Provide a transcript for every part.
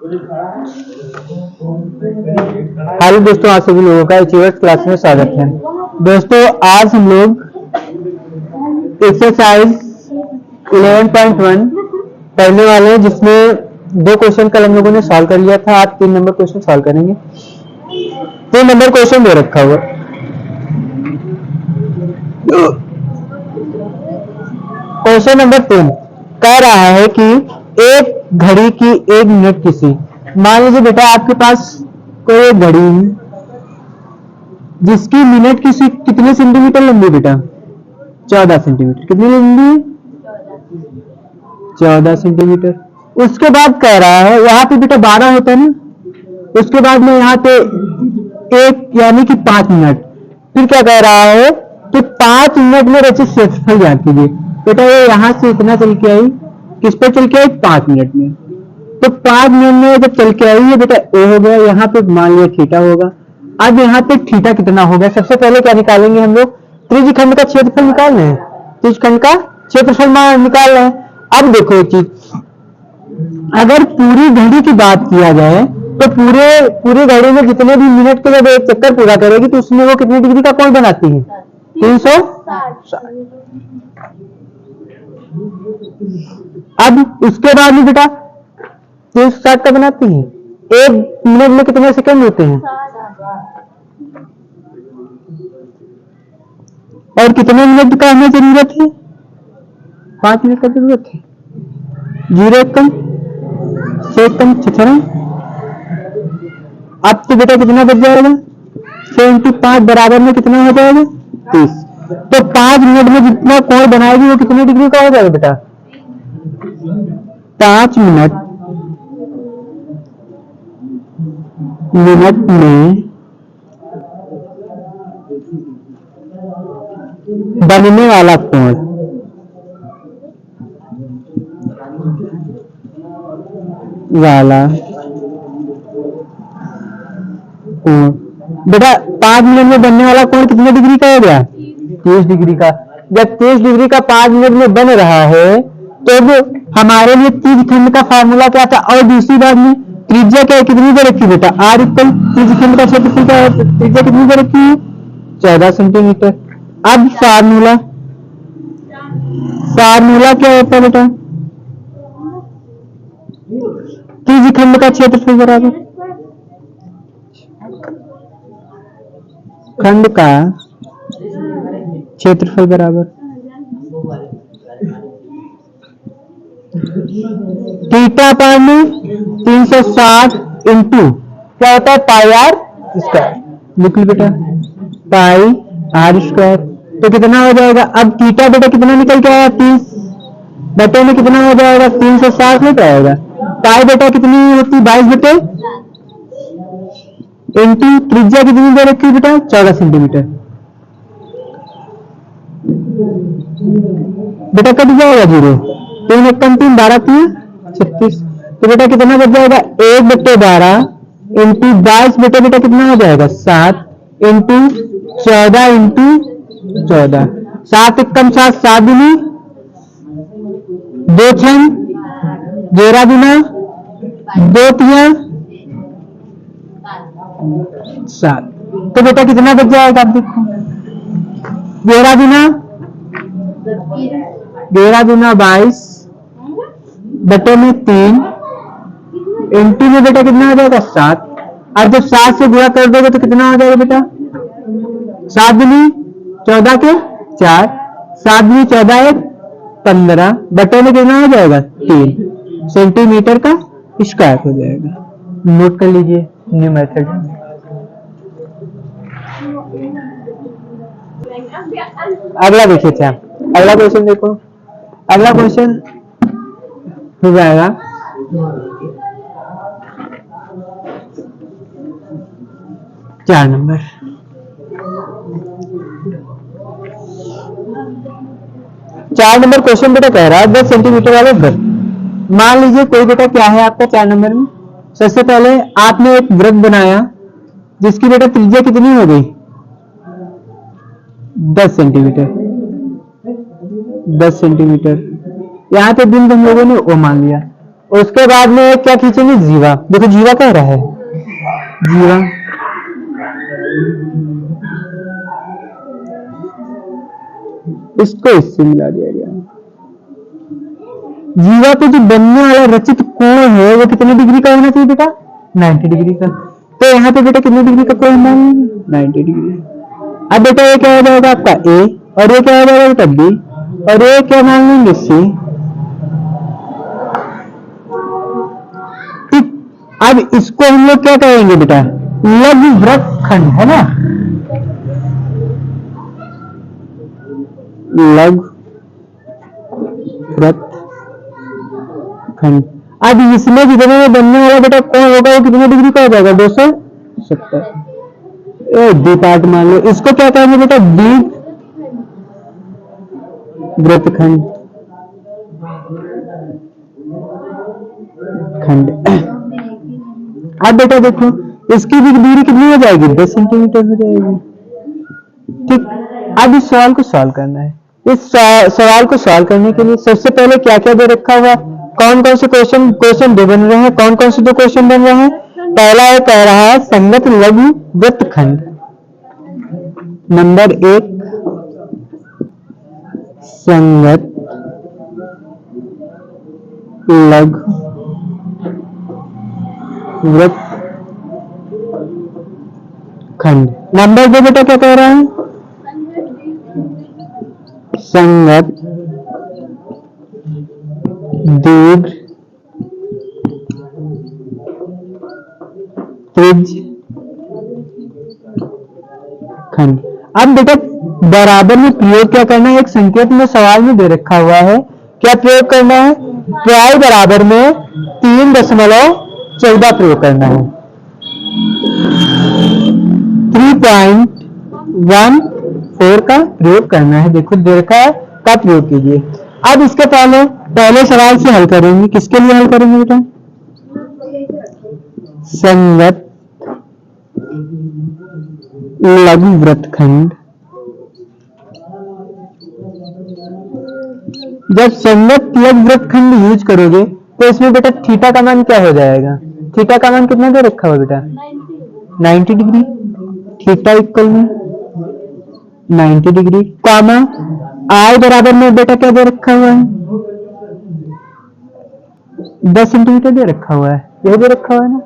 Hello दोस्तों, आप सभी लोगों का अचीवर्स क्लास में स्वागत है। दोस्तों आज हम लोग एक्सरसाइज 11.1 पढ़ने वाले हैं, जिसमें दो क्वेश्चन कल हम लोगों ने सॉल्व कर लिया था। आज 3 नंबर क्वेश्चन सॉल्व करेंगे। 3 नंबर क्वेश्चन दे रखा हुआ। क्वेश्चन नंबर 3 कह रहा है कि एक घड़ी की 1 मिनट किसी, मान लीजिए बेटा आपके पास कोई एक घड़ी है जिसकी मिनट किसी कितने सेंटीमीटर लंबी बेटा? 14 सेंटीमीटर। कितनी लंबी? 14 सेंटीमीटर। उसके बाद कह रहा है यहाँ पे बेटा 12 होता है ना, उसके बाद में यहाँ पे एक यानी कि 5 मिनट। फिर क्या कह रहा है कि 5 मिनट में रचित क्षेत्रफल ज्ञात कीजिए। बेटा ये यहाँ से इतना चल के आई, किस पर चल के आई? 5 मिनट में। तो 5 मिनट में जब चल के आई है बेटा ए हो गया, यहाँ पे मान लिया थीटा होगा। अब यहाँ पे थीटा कितना हो गया? सबसे पहले क्या निकालेंगे हम लोग? त्रिज्यखंड का क्षेत्रफल निकाल रहे हैं, त्रिज्यखंड का क्षेत्रफल निकाल रहे हैं। अब देखो एक चीज, अगर पूरी घड़ी की बात किया जाए तो पूरे घड़ी में जितने भी मिनट के जब एक चक्कर पूरा करेगी तो उसमें वो कितनी डिग्री का कोण बनाती है? 360। अब उसके बाद में बेटा 360 का बनाती है। 1 मिनट में कितने सेकंड होते हैं? और कितने मिनट का हमें जरूरत है? 5 मिनट का जरूरत है। 0 कम से कम 6। अब तो बेटा कितना बच जाएगा? 75 बराबर में कितना हो जाएगा? 30। तो 5 मिनट में जितना कोण बनाएगी वो कितनी डिग्री का हो जाएगा बेटा? 5 मिनट में बनने वाला कोण बेटा 5 मिनट में बनने वाला कोण कितने डिग्री का हो गया? 30 डिग्री का। जब 30 डिग्री का 5 मिनट में बन रहा है तो हमारे लिए त्रिज्यखंड का फार्मूला क्या था? और दूसरी बात में त्रिज्या क्या कितनी दे रखी बेटा? आर इक्वल त्रिज्यखंड का क्षेत्रफल क्या है? त्रिज्या कितनी दे रखी है? 14 सेंटीमीटर। अब फार्मूला क्या होता है बेटा? त्रिज्यखंड का क्षेत्रफल बराबर खंड का क्षेत्रफल बराबर थीटा पाई में 360 इंटू क्या होता है? पाई आर स्क्वायर। लिख लो बेटा, पाई आर स्क्वायर। तो कितना हो जाएगा? अब थीटा बेटा कितना निकल के आया? 30 बटे में कितना हो जाएगा? 360 में आएगा। पाई बेटा कितनी होती? 22 बटे इंटू त्रिज्या कितनी दे रखी बेटा? 14 सेंटीमीटर। बेटा कट जाएगा 0, 3 1 3 12 3 36। तो बेटा कितना बच जाएगा? 1 बटे 12 इंटू 22 बटे बेटा कितना हो जाएगा? 7 इंटू 14 इंटू 14। 7 1 7 7 दूनी 2 6 11 दूना 2 3 7। तो बेटा कितना बच जाएगा? आप देखो 11 दूना 22 बटे में 3 इंटू में बेटा कितना हो जाएगा? 7। अब जब 7 से गुणा कर दोगे तो कितना हो जाएगा बेटा? 7 दूनी 14 के 4, 7 दूनी 14 1 15 बटे में कितना हो जाएगा? 3 सेंटीमीटर का स्क्वायर हो जाएगा। नोट कर लीजिए न्यू मेथड। अगला देखिए, क्या अगला क्वेश्चन देखो। अगला क्वेश्चन हो जाएगा 4 नंबर। 4 नंबर क्वेश्चन बेटा कह रहा है 10 सेंटीमीटर वाले वृत्त। मान लीजिए कोई बेटा क्या है आपका 4 नंबर में। सबसे पहले आपने एक वृत्त बनाया जिसकी बेटा त्रिज्या कितनी हो गई? 10 सेंटीमीटर। 10 सेंटीमीटर। यहाँ पे बिंदु हम लोगों ने ओ मान लिया। उसके बाद में क्या खींचेंगे, जीवा। देखो जीवा कह रहा है, जीवा। इसको इससे मिला दिया गया। जीवा पे जो बनने वाला रचित कोण है वो कितने डिग्री का होना चाहिए बेटा, 90 डिग्री का। तो यहाँ पे बेटा कितने डिग्री का कोण मानेंगे, 90 डिग्री। अब बेटा ये क्या हो जाएगा आपका ए, और ये क्या हो जाएगा बेटा बी, और ये क्या मान लेंगे सी। ठीक, अब इसको हम लोग क्या कहेंगे बेटा, लघु वृत्तखंड है ना, लघु वृत्तखंड। अब इसमें जितने में बनने वाला बेटा कोण होगा वो कितने डिग्री का हो जाएगा, 270। डी पार्ट मान लो, इसको क्या कहेंगे बेटा, दीर्घ वृत्तखंड खंड। अब बेटा देखो इसकी भी दूरी कितनी हो जाएगी, 10 सेंटीमीटर हो जाएगी। ठीक, अब इस सवाल को सॉल्व करना है। इस सवाल को सॉल्व करने के लिए सबसे पहले क्या क्या दे रखा हुआ है, कौन कौन से क्वेश्चन दो बन रहे हैं, कौन कौन से दो क्वेश्चन बन रहे हैं। पहला है कह रहा है संगत लघु वृत्तखंड। नंबर 1 संगत लघु वृत्तखंड। नंबर 2 बेटा क्या कह रहा है, संगत दीर्घ त्रिज्य खंड। अब बेटा बराबर में प्रयोग क्या करना है, एक संकेत में सवाल में दे रखा हुआ है, क्या प्रयोग करना है, पाई बराबर में 3.14 प्रयोग करना है, 3.14 का प्रयोग करना है। देखो दे रखा है, का प्रयोग कीजिए। अब इसके पहले सवाल से हल करेंगे, किसके लिए हल करेंगे बेटा, संगत लघु वृत्तखंड। जब संगत लघु वृत्तखंड यूज करोगे तो इसमें बेटा थीटा का मान क्या हो जाएगा, थीटा का मान कितना दे रखा हुआ बेटा, 90 डिग्री। थीटा इक्वल में 90 डिग्री, कॉमा आई बराबर में बेटा क्या दे रखा हुआ है, 10 सेंटीमीटर दे रखा हुआ है, ये दे रखा हुआ है ना।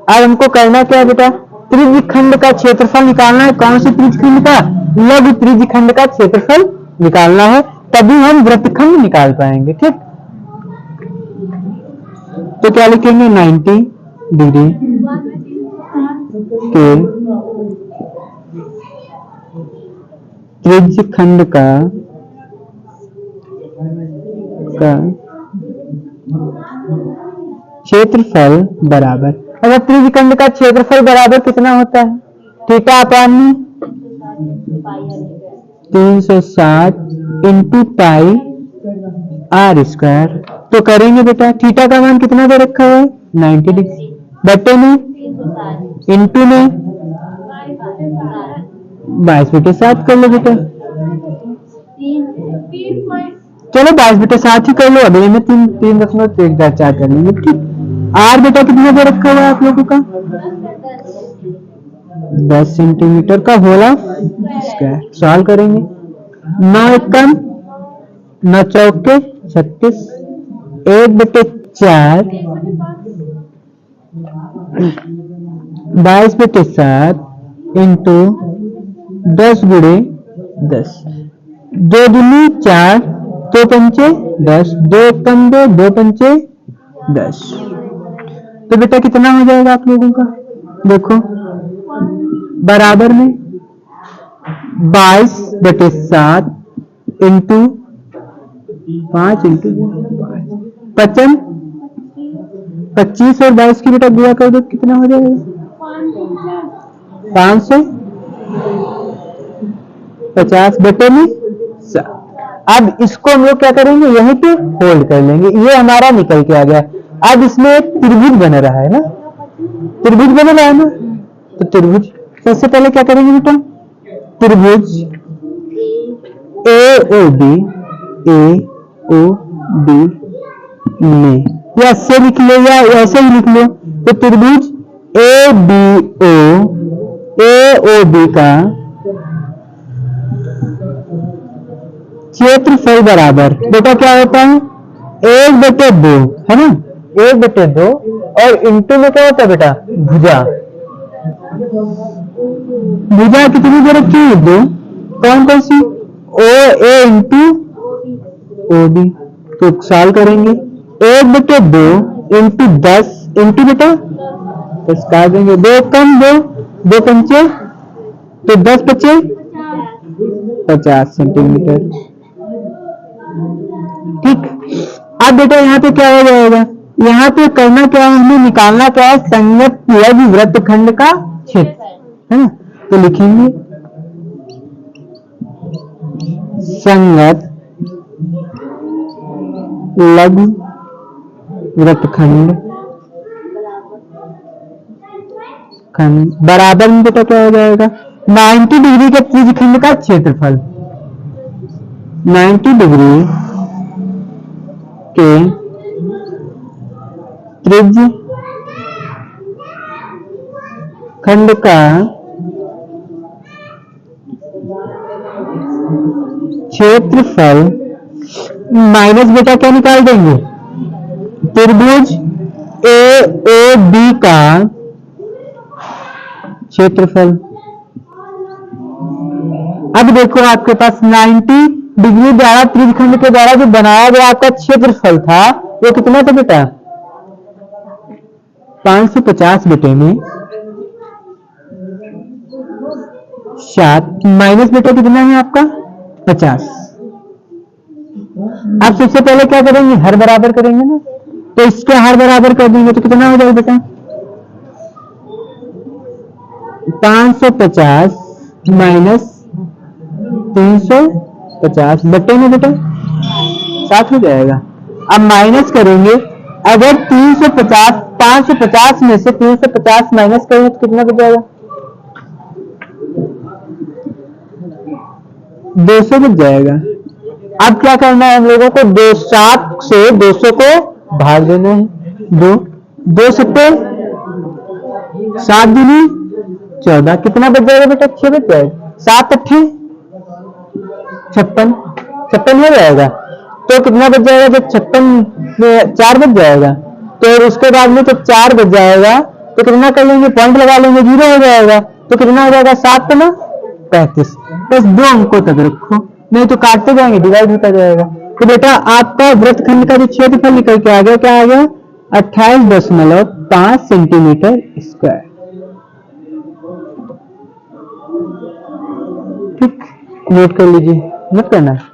अब हमको करना क्या है बेटा, त्रिज्य खंड का क्षेत्रफल निकालना है। कौन से त्रिज्य खंड का, लघु त्रिज्य खंड का क्षेत्रफल निकालना है, तभी हम वृत्तखंड निकाल पाएंगे। ठीक, तो क्या लिखेंगे, 90 डिग्री के त्रिज्य खंड का क्षेत्रफल बराबर, अगर त्रिज्य खंड का क्षेत्रफल बराबर कितना होता है, थीटा अपान में 360 इंटू पाई आर स्क्वायर। तो करेंगे बेटा, थीटा का मान कितना दे रखा है, 90 डिग्री, बटे में इंटू में 22/7 कर लो बेटा। चलो 22/7 ही कर लो, अगले में 3.14 कर लेंगे। ठीक, आर बेटा कितना दे रखा हुआ है आप लोगों का, 10 सेंटीमीटर का होला स्क्वायर। सॉल्व करेंगे, 9 एकम 9 चौके 36, 1/4 22/7 इंटू 10 गुणे 10, 2 दूनी 4, 2 पंचे 10, 2 एकम 2, 2 पंचे 10। तो बेटा कितना हो जाएगा आप लोगों का, देखो बराबर में 22/7 इंटू 5 इंटू 55, 25 और 22 की बेटा गुणा कर दो, कितना हो जाएगा, 550 बटे में 7। अब इसको हम लोग क्या करेंगे, यहीं पे होल्ड कर लेंगे, ये हमारा निकल के आ गया। अब इसमें एक त्रिभुज बन रहा है ना, त्रिभुज बन रहा है ना, तो त्रिभुज सबसे पहले क्या करेंगे बेटा, त्रिभुज AOB में या से लिख लो या ऐसे ही लिख लो। तो त्रिभुज AOB का क्षेत्रफल बराबर बेटा क्या होता है 1/2 है ना, 1/2 और इंटू में क्या होता है बेटा भुजा। भुजा कितनी दे रखी है दो, कौन कौन सी OA इंटू OB। तो सॉल्व करेंगे 1/2 इंटू 10 इंटू बेटा 10 काट देंगे, 2 कम 2 पंचे तो 10 बचे 50 सेंटीमीटर। ठीक, अब बेटा यहाँ पे क्या हो जाएगा, यहाँ पे करना क्या है हमें निकालना क्या है संगत लघु वृत्तखंड का क्षेत्र है ना। तो लिखेंगे संगत लघु वृत्तखंड बराबर में बेटा क्या हो जाएगा 90 डिग्री के त्रिज्यखंड का क्षेत्रफल। 90 डिग्री के त्रिज्य खंड का क्षेत्रफल माइनस बेटा क्या निकाल देंगे त्रिभुज AOB का क्षेत्रफल। अब देखो आपके पास 90 डिग्री द्वारा त्रिज्यखंड के द्वारा जो बनाया गया आपका क्षेत्रफल था वो कितना था बेटा 550 बेटे में 7 माइनस बेटा कितना है आपका 50। अब सबसे पहले क्या करेंगे हर बराबर करेंगे ना, तो इसके हर बराबर कर देंगे तो कितना हो जाएगा बेटा 550 माइनस 350 बटे में बेटा 7 हो जाएगा। अब माइनस करेंगे, अगर 350 550 में से 350 माइनस करेंगे तो कितना बच जाएगा 200 बच जाएगा। अब क्या करना है हम लोगों को 7 से 200 को भाग देना है 2 सत्ते 7 दूनी 14 कितना बच जाएगा बेटा 6 बच जाएगा 7 अट्ठे 56 हो जाएगा। तो कितना बच जाएगा जब 56 में 4 बच जाएगा तो उसके बाद में तो 4 बच जाएगा तो कितना कर लेंगे पॉइंट लगा लेंगे 0 हो जाएगा। तो कितना हो जाएगा 7 ना 35 बस 2 अंकों तक रखो नहीं तो काटते जाएंगे डिवाइड होता जाएगा। तो बेटा आपका वृत्तखंड का जो क्षेत्रफल निकल के आ गया क्या आ गया 28.5 सेंटीमीटर स्क्वायर। ठीक नोट कर लीजिए, नोट करना है।